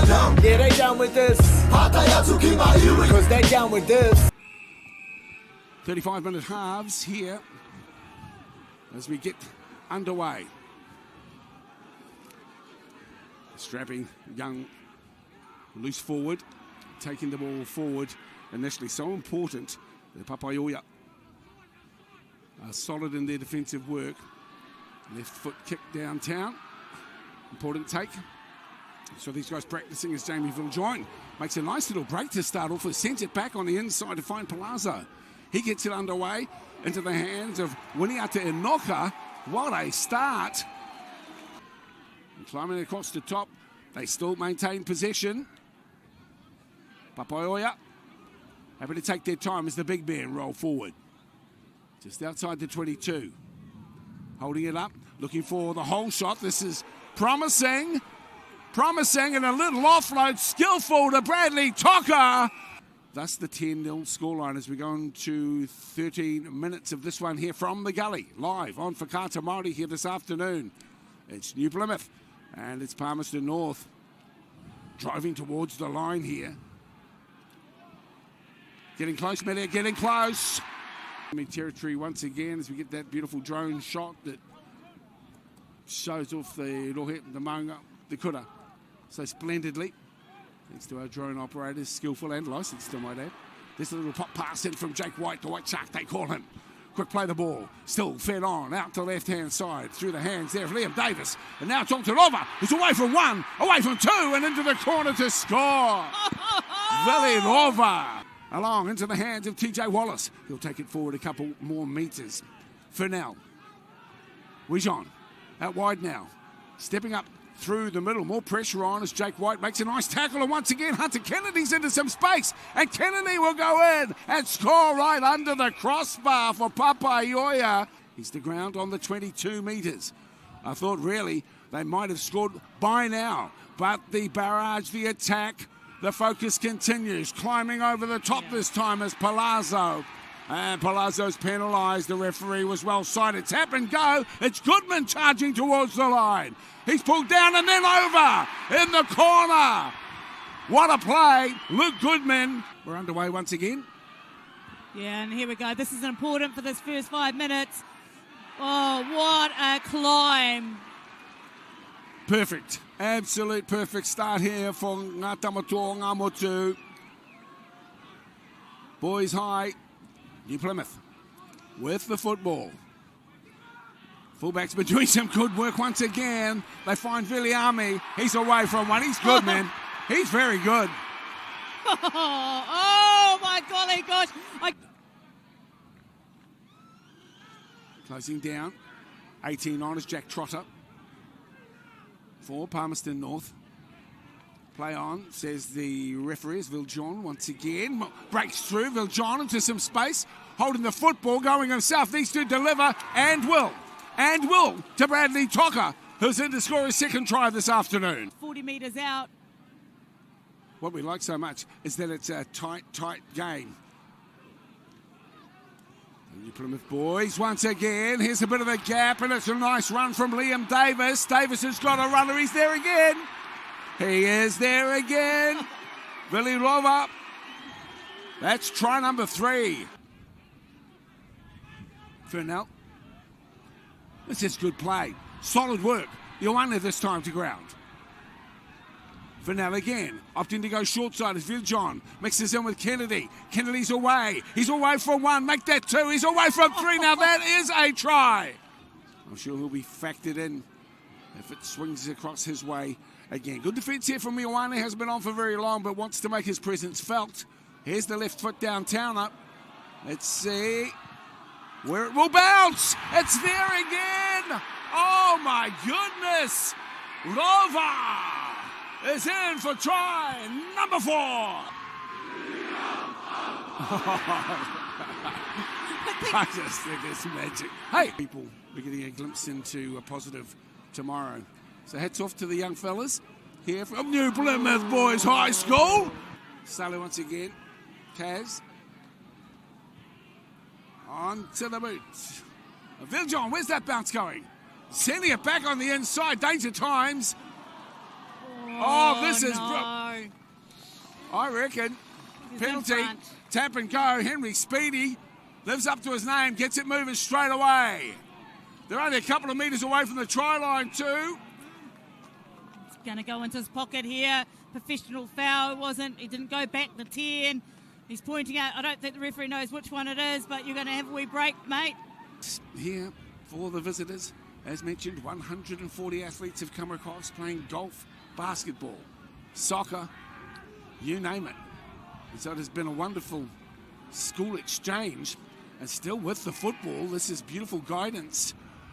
Yeah, they down with this. Because they down with this. 35-minute halves here as we get underway. Strapping young loose forward, taking the ball forward initially. So important. The Papaioea are solid in their defensive work. Left foot kick downtown. Important take. So these guys practicing as Jamie Viljoin makes a nice little break to start off. Sends it back on the inside to find Palazzo. He gets it underway into the hands of Winiata Inoka. What a start. And climbing across the top, they still maintain possession. Papaioea happy to take their time as the big man roll forward. Just outside the 22. Holding it up, looking for the whole shot. This is promising, and a little offload, skillful to Bradley Tocker. Thus the 10-0 scoreline as we go into 13 minutes of this one here from the gully. Live on Whakaata Māori here this afternoon. It's New Plymouth and it's Palmerston North. Driving towards the line here. Getting close, Melia, getting close. Territory once again as we get that beautiful drone shot that shows off the rohe, the maunga, the kura so splendidly. Thanks to our drone operators, skillful and licensed, I might add. This little pop pass in from Jake White, the White Shark, they call him. Quick play the ball, still fed on, out to the left-hand side, through the hands there of Liam Davis. And now Tom Terova, who's away from one, away from two, and into the corner to score. Villanova. Along into the hands of TJ Wallace. He'll take it forward a couple more metres. Fernell. Wijon. Out wide now. Stepping up through the middle. More pressure on as Jake White makes a nice tackle. And once again, Hunter Kennedy's into some space. And Kennedy will go in and score right under the crossbar for Papaioea. He's the ground on the 22 metres. I thought really they might have scored by now. But the barrage, the attack, the focus continues, climbing over the top this time as Palazzo. And Palazzo's penalised. The referee was well sighted. Tap and go. It's Goodman charging towards the line. He's pulled down and then over in the corner. What a play. Luke Goodman. We're underway once again. Yeah, and here we go. This is important for this first 5 minutes. Oh, what a climb. Perfect. Absolute perfect start here for Ngāmotu. Boys high. New Plymouth with the football. Fullback's been doing some good work once again. They find Viliami. He's away from one. He's good, man. He's very good. Oh, my golly gosh. Closing down. 18 on is Jack Trotter for Palmerston North. Play on, says the referee. Viljohn once again. Breaks through. Viljohn into some space. Holding the football, going himself. Needs to deliver and will. And will to Bradley Tocker, who's in to score his second try this afternoon. 40 metres out. What we like so much is that it's a tight game. New Plymouth boys once again. Here's a bit of a gap, and it's a nice run from Liam Davis. Davis has got a runner. He's there again. He is there again. Billy Rova. That's try number 3. Fernell. This is good play. Solid work. Ioane this time to ground. Fernell again, opting to go short side as Viljohn mixes in with Kennedy. Kennedy's away. He's away from 1. Make that 2. He's away from 3. Now that is a try. I'm sure he'll be factored in if it swings across his way again. Good defence here from Ioane. Hasn't been on for very long, but wants to make his presence felt. Here's the left foot downtown up. Let's see where it will bounce. It's there again. Oh my goodness. Rova is in for try number 4. I just think it's magic. Hey, people, we're getting a glimpse into a positive tomorrow. So hats off to the young fellas here from New Plymouth Boys High School. Sally once again. Kaz. On to the boot. Viljohn, where's that bounce going? Sending it back on the inside. Danger times. Oh, this is... No. I reckon. He's in Penalty. front. Tap and go. Henry Speedy lives up to his name. Gets it moving straight away. They're only a couple of metres away from the try line too. He's going to go into his pocket here. Professional foul. He didn't go back the 10. He's pointing out. I don't think the referee knows which one it is, but you're going to have a wee break, mate. Here for the visitors. As mentioned, 140 athletes have come across playing golf, basketball, soccer, you name it. And so it has been a wonderful school exchange. And still with the football, this is beautiful guidance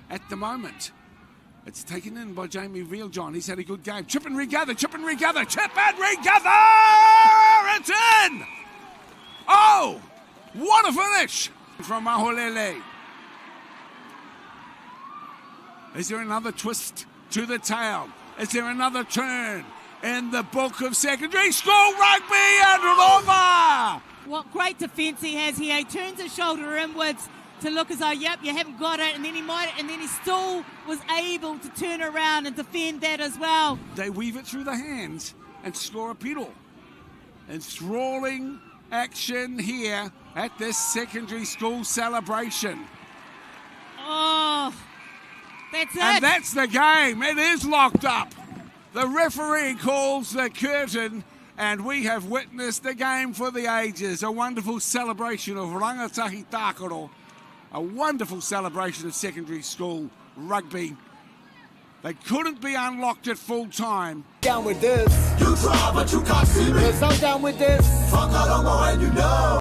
at the moment. It's taken in by Jamie Realjohn. He's had a good game. Chip and regather, chip and regather, chip and regather! It's in! Oh, what a finish from Maholele. Is there another twist to the tail? Is there another turn in the book of secondary school rugby and over? What great defence he has here. He turns his shoulder inwards to look as though, yep, you haven't got it, and then he still was able to turn around and defend that as well. They weave it through the hands and score a pedal. Enthralling action here at this secondary school celebration. Oh, that's it. And that's the game. It is locked up. The referee calls the curtain, and we have witnessed the game for the ages. A wonderful celebration of rangatahi tākaro. A wonderful celebration of secondary school rugby. They couldn't be unlocked at full time. Down with this. You try, but you can't see me. 'Cause I'm down with this. Whakarongo and you know.